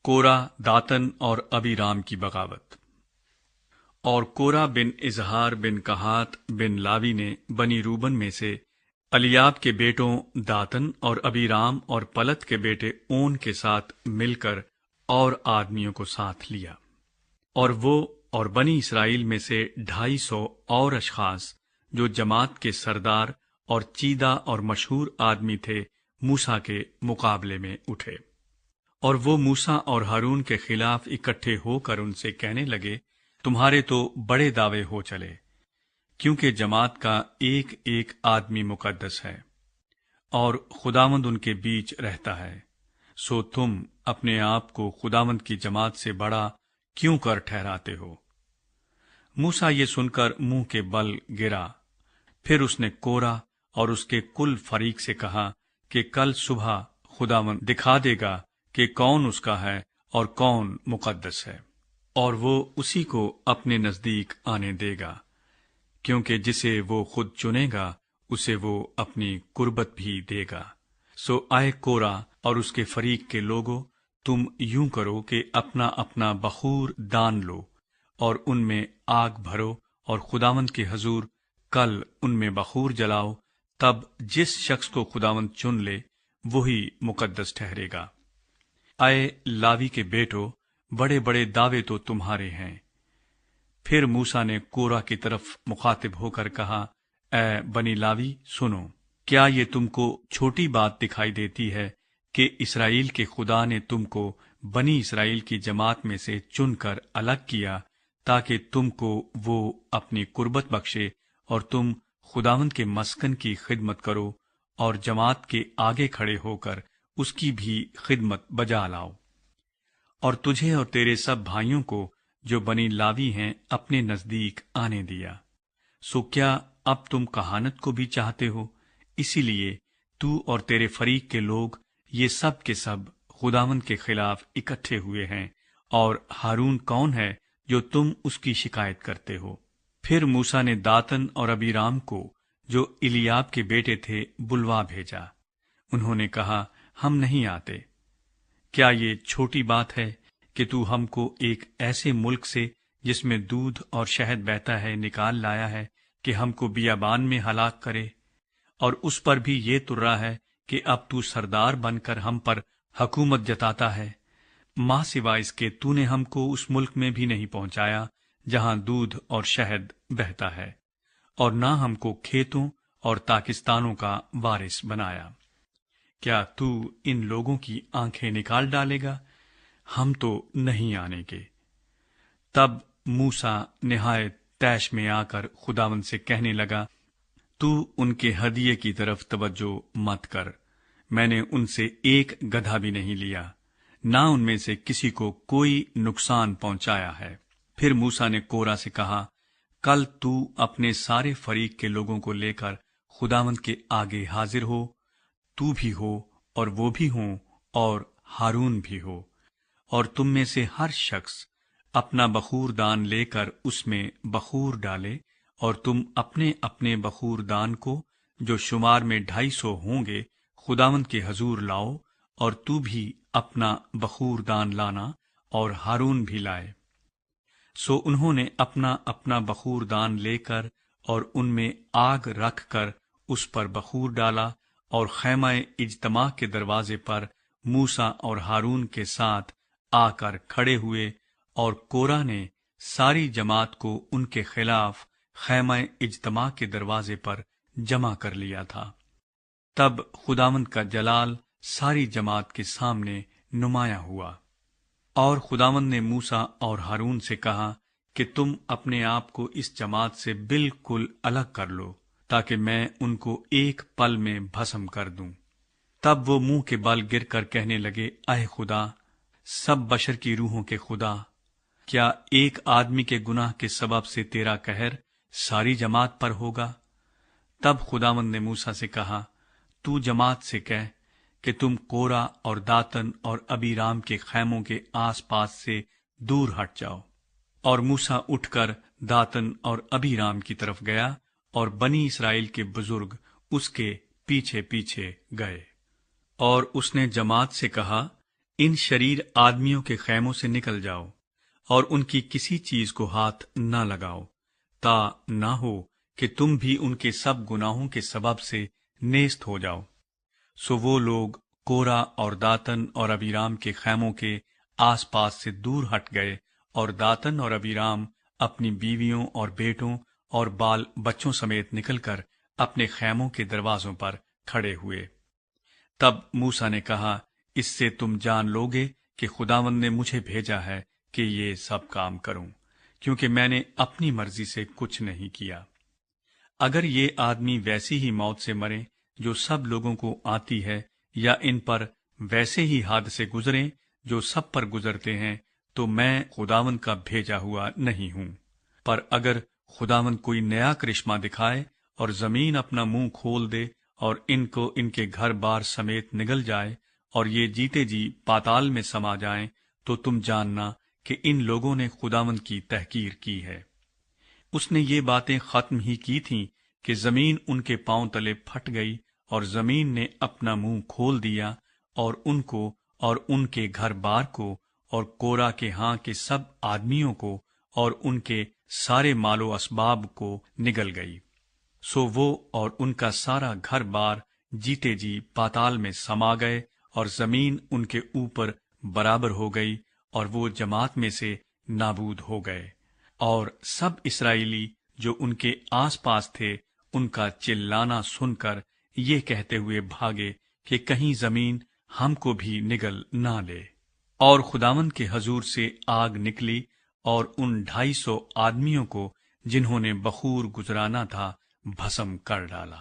کورہ، داتن اور ابیرام کی بغاوت۔ اور کورہ بن اظہار بن کہات بن لاوی نے بنی روبن میں سے الیاب کے بیٹوں داتن اور ابیرام اور پلت کے بیٹے اون کے ساتھ مل کر اور آدمیوں کو ساتھ لیا، اور وہ اور بنی اسرائیل میں سے 250 اور اشخاص جو جماعت کے سردار اور چیدہ اور مشہور آدمی تھے موسیٰ کے مقابلے میں اٹھے، اور وہ موسیٰ اور ہارون کے خلاف اکٹھے ہو کر ان سے کہنے لگے، تمہارے تو بڑے دعوے ہو چلے، کیونکہ جماعت کا ایک ایک آدمی مقدس ہے اور خداوند ان کے بیچ رہتا ہے، سو تم اپنے آپ کو خداوند کی جماعت سے بڑا کیوں کر ٹھہراتے ہو؟ موسیٰ یہ سن کر منہ کے بل گرا۔ پھر اس نے کورہ اور اس کے کل فریق سے کہا کہ کل صبح خداوند دکھا دے گا کہ کون اس کا ہے اور کون مقدس ہے، اور وہ اسی کو اپنے نزدیک آنے دے گا، کیونکہ جسے وہ خود چنے گا اسے وہ اپنی قربت بھی دے گا۔ سو اے کورہ اور اس کے فریق کے لوگوں، تم یوں کرو کہ اپنا اپنا بخور دان لو اور ان میں آگ بھرو، اور خداوند کے حضور کل ان میں بخور جلاؤ، تب جس شخص کو خداوند چن لے وہی مقدس ٹھہرے گا۔ اے لاوی کے بیٹو، بڑے بڑے دعوے تو تمہارے ہیں۔ پھر موسیٰ نے کورہ کی طرف مخاطب ہو کر کہا، اے بنی لاوی سنو، کیا یہ تم کو چھوٹی بات دکھائی دیتی ہے کہ اسرائیل کے خدا نے تم کو بنی اسرائیل کی جماعت میں سے چن کر الگ کیا تاکہ تم کو وہ اپنی قربت بخشے اور تم خداوند کے مسکن کی خدمت کرو اور جماعت کے آگے کھڑے ہو کر اس کی بھی خدمت بجا لاؤ، اور تجھے اور تیرے سب بھائیوں کو جو بنی لاوی ہیں اپنے نزدیک آنے دیا۔ سو کیا اب تم کہانت کو بھی چاہتے ہو؟ اسی لیے تو اور تیرے فریق کے لوگ یہ سب کے سب خداوند کے خلاف اکٹھے ہوئے ہیں، اور ہارون کون ہے جو تم اس کی شکایت کرتے ہو؟ پھر موسیٰ نے داتن اور ابیرام کو جو الیاب کے بیٹے تھے بلوا بھیجا۔ انہوں نے کہا، ہم نہیں آتے۔ کیا یہ چھوٹی بات ہے کہ تو ہم کو ایک ایسے ملک سے جس میں دودھ اور شہد بہتا ہے نکال لایا ہے کہ ہم کو بیابان میں ہلاک کرے؟ اور اس پر بھی یہ ترا ہے کہ اب تو سردار بن کر ہم پر حکومت جتاتا ہے۔ ماں سوائے اس کے تو نے ہم کو اس ملک میں بھی نہیں پہنچایا جہاں دودھ اور شہد بہتا ہے، اور نہ ہم کو کھیتوں اور تاکستانوں کا وارث بنایا۔ کیا تو ان لوگوں کی آنکھیں نکال ڈالے گا؟ ہم تو نہیں آنے کے۔ تب موسیٰ نہایت طیش میں آ کر خداوند سے کہنے لگا، تو ان کے ہدیے کی طرف توجہ مت کر، میں نے ان سے ایک گدھا بھی نہیں لیا، نہ ان میں سے کسی کو کوئی نقصان پہنچایا ہے۔ پھر موسیٰ نے کورہ سے کہا، کل تو اپنے سارے فریق کے لوگوں کو لے کر خداوند کے آگے حاضر ہو، تو بھی ہو اور وہ بھی ہوں اور ہارون بھی ہو، اور تم میں سے ہر شخص اپنا بخور دان لے کر اس میں بخور ڈالے، اور تم اپنے اپنے بخور دان کو جو شمار میں 250 ہوں گے خداوند کے حضور لاؤ، اور تو بھی اپنا بخور دان لانا اور ہارون بھی لائے۔ سو انہوں نے اپنا اپنا بخور دان لے کر اور ان میں آگ رکھ کر اس پر بخور ڈالا، اور خیمہ اجتماع کے دروازے پر موسیٰ اور ہارون کے ساتھ آ کر کھڑے ہوئے، اور کورہ نے ساری جماعت کو ان کے خلاف خیمہ اجتماع کے دروازے پر جمع کر لیا تھا۔ تب خداوند کا جلال ساری جماعت کے سامنے نمایاں ہوا، اور خداوند نے موسیٰ اور ہارون سے کہا کہ تم اپنے آپ کو اس جماعت سے بالکل الگ کر لو، تاکہ میں ان کو ایک پل میں بھسم کر دوں۔ تب وہ منہ کے بل گر کر کہنے لگے، اے خدا، سب بشر کی روحوں کے خدا، کیا ایک آدمی کے گناہ کے سبب سے تیرا قہر ساری جماعت پر ہوگا؟ تب خداوند نے موسیٰ سے کہا، تو جماعت سے کہہ کہ تم کورہ اور داتن اور ابیرام کے خیموں کے آس پاس سے دور ہٹ جاؤ۔ اور موسیٰ اٹھ کر داتن اور ابیرام کی طرف گیا، اور بنی اسرائیل کے بزرگ اس کے پیچھے پیچھے گئے۔ اور اس نے جماعت سے کہا، ان شریر آدمیوں کے خیموں سے نکل جاؤ اور ان کی کسی چیز کو ہاتھ نہ لگاؤ، تا نہ ہو کہ تم بھی ان کے سب گناہوں کے سبب سے نیست ہو جاؤ۔ سو وہ لوگ کورا اور داتن اور ابیرام کے خیموں کے آس پاس سے دور ہٹ گئے، اور داتن اور ابیرام اپنی بیویوں اور بیٹوں اور بال بچوں سمیت نکل کر اپنے خیموں کے دروازوں پر کھڑے ہوئے۔ تب موسیٰ نے کہا، اس سے تم جان لوگے کہ خداوند نے مجھے بھیجا ہے کہ یہ سب کام کروں، کیونکہ میں نے اپنی مرضی سے کچھ نہیں کیا۔ اگر یہ آدمی ویسی ہی موت سے مرے جو سب لوگوں کو آتی ہے، یا ان پر ویسے ہی حادثے گزریں جو سب پر گزرتے ہیں، تو میں خداوند کا بھیجا ہوا نہیں ہوں۔ پر اگر خداوند کوئی نیا کرشمہ دکھائے اور زمین اپنا منہ کھول دے اور ان کو ان کے گھر بار سمیت نگل جائے اور یہ جیتے جی پاتال میں سما جائیں، تو تم جاننا کہ ان لوگوں نے خداوند کی تحقیر کی ہے۔ اس نے یہ باتیں ختم ہی کی تھیں کہ زمین ان کے پاؤں تلے پھٹ گئی، اور زمین نے اپنا منہ کھول دیا اور ان کو اور ان کے گھر بار کو اور کورا کے ہاں کے سب آدمیوں کو اور ان کے سارے مال و اسباب کو نگل گئی۔ سو وہ اور ان کا سارا گھر بار جیتے جی پاتال میں سما گئے، اور زمین ان کے اوپر برابر ہو گئی، اور وہ جماعت میں سے نابود ہو گئے۔ اور سب اسرائیلی جو ان کے آس پاس تھے ان کا چلانا سن کر یہ کہتے ہوئے بھاگے کہ کہیں زمین ہم کو بھی نگل نہ لے۔ اور خداوند کے حضور سے آگ نکلی اور ان 250 آدمیوں کو جنہوں نے بخور گزرانا تھا بھسم کر ڈالا۔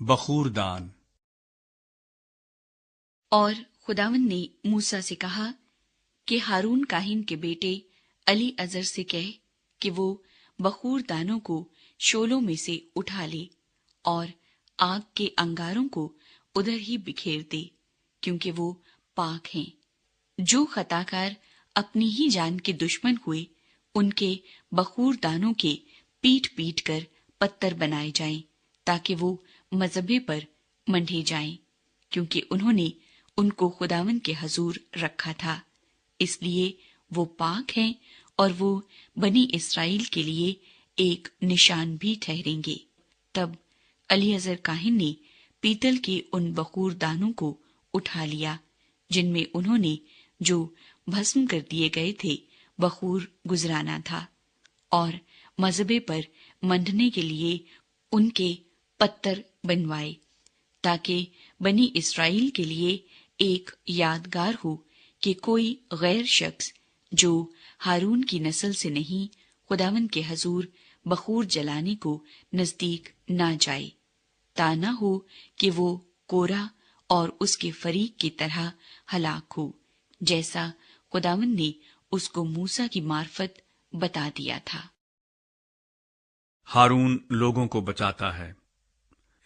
بخور دان۔ اور خداوند نے موسیٰ سے کہا کہ ہارون کاہن کے بیٹے علی ازر سے کہہ کہ وہ بخور دانوں کو شولوں میں سے اٹھا لے اور آگ کے انگاروں کو ادھر ہی بکھیر دے، کیونکہ وہ پاک ہیں۔ جو خطا کار اپنی ہی جان کے دشمن ہوئے، ان کے بخور دانوں کے پیٹ پیٹ کر پتھر بنائے جائیں، تاکہ وہ مذبے پر منڈھے جائیں، کیونکہ انہوں نے ان کو خداوند کے حضور رکھا تھا، اس لیے وہ پاک ہیں اور وہ بنی اسرائیل کے لیے ایک نشان بھی ٹھہریں گے۔ تب علی ازر کاہن نے پیتل کے ان بخور دانوں کو اٹھا لیا جن میں انہوں نے جو بھسم کر دیے گئے تھے بخور گزرانا تھا، اور مذبے پر منڈنے کے لیے ان کے پتھر بنوائے، تاکہ بنی اسرائیل کے لیے ایک یادگار ہو کہ کوئی غیر شخص جو ہارون کی نسل سے نہیں خداوند کے حضور بخور جلانے کو نزدیک نہ جائے، تا نہ ہو کہ وہ کورا اور اس کے فریق کی طرح ہلاک ہو، جیسا خداوند نے اس کو موسیٰ کی معرفت بتا دیا تھا۔ ہارون لوگوں کو بچاتا ہے۔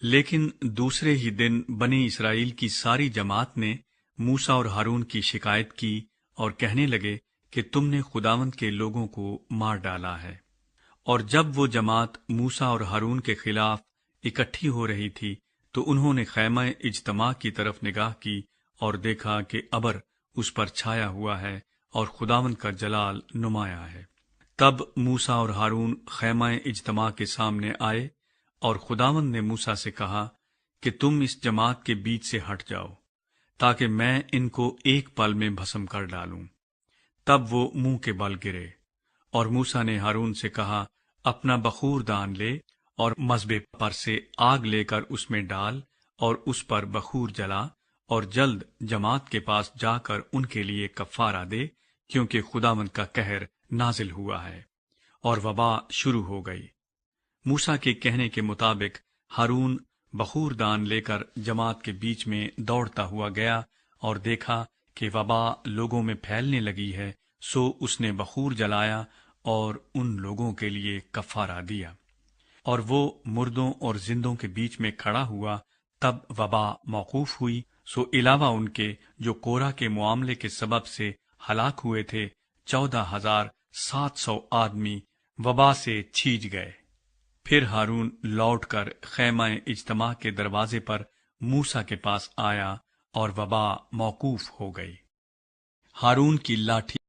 لیکن دوسرے ہی دن بنی اسرائیل کی ساری جماعت نے موسیٰ اور ہارون کی شکایت کی اور کہنے لگے کہ تم نے خداوند کے لوگوں کو مار ڈالا ہے۔ اور جب وہ جماعت موسیٰ اور ہارون کے خلاف اکٹھی ہو رہی تھی تو انہوں نے خیمہ اجتماع کی طرف نگاہ کی اور دیکھا کہ ابر اس پر چھایا ہوا ہے اور خداوند کا جلال نمایاں ہے۔ تب موسیٰ اور ہارون خیمہ اجتماع کے سامنے آئے، اور خداوند نے موسیٰ سے کہا کہ تم اس جماعت کے بیچ سے ہٹ جاؤ، تاکہ میں ان کو ایک پل میں بھسم کر ڈالوں۔ تب وہ منہ کے بل گرے، اور موسیٰ نے ہارون سے کہا، اپنا بخور دان لے اور مذبے پر سے آگ لے کر اس میں ڈال اور اس پر بخور جلا، اور جلد جماعت کے پاس جا کر ان کے لیے کفارہ دے، کیونکہ خداوند کا قہر نازل ہوا ہے اور وبا شروع ہو گئی۔ موسیٰ کے کہنے کے مطابق ہارون بخور دان لے کر جماعت کے بیچ میں دوڑتا ہوا گیا اور دیکھا کہ وبا لوگوں میں پھیلنے لگی ہے، سو اس نے بخور جلایا اور ان لوگوں کے لیے کفارہ دیا۔ اور وہ مردوں اور زندوں کے بیچ میں کھڑا ہوا، تب وبا موقوف ہوئی، سو علاوہ ان کے جو کورا کے معاملے کے سبب سے ہلاک ہوئے تھے 14,700 آدمی وبا سے چھیج گئے۔ پھر ہارون لوٹ کر خیمہ اجتماع کے دروازے پر موسیٰ کے پاس آیا اور وبا موقوف ہو گئی۔ ہارون کی لاٹھی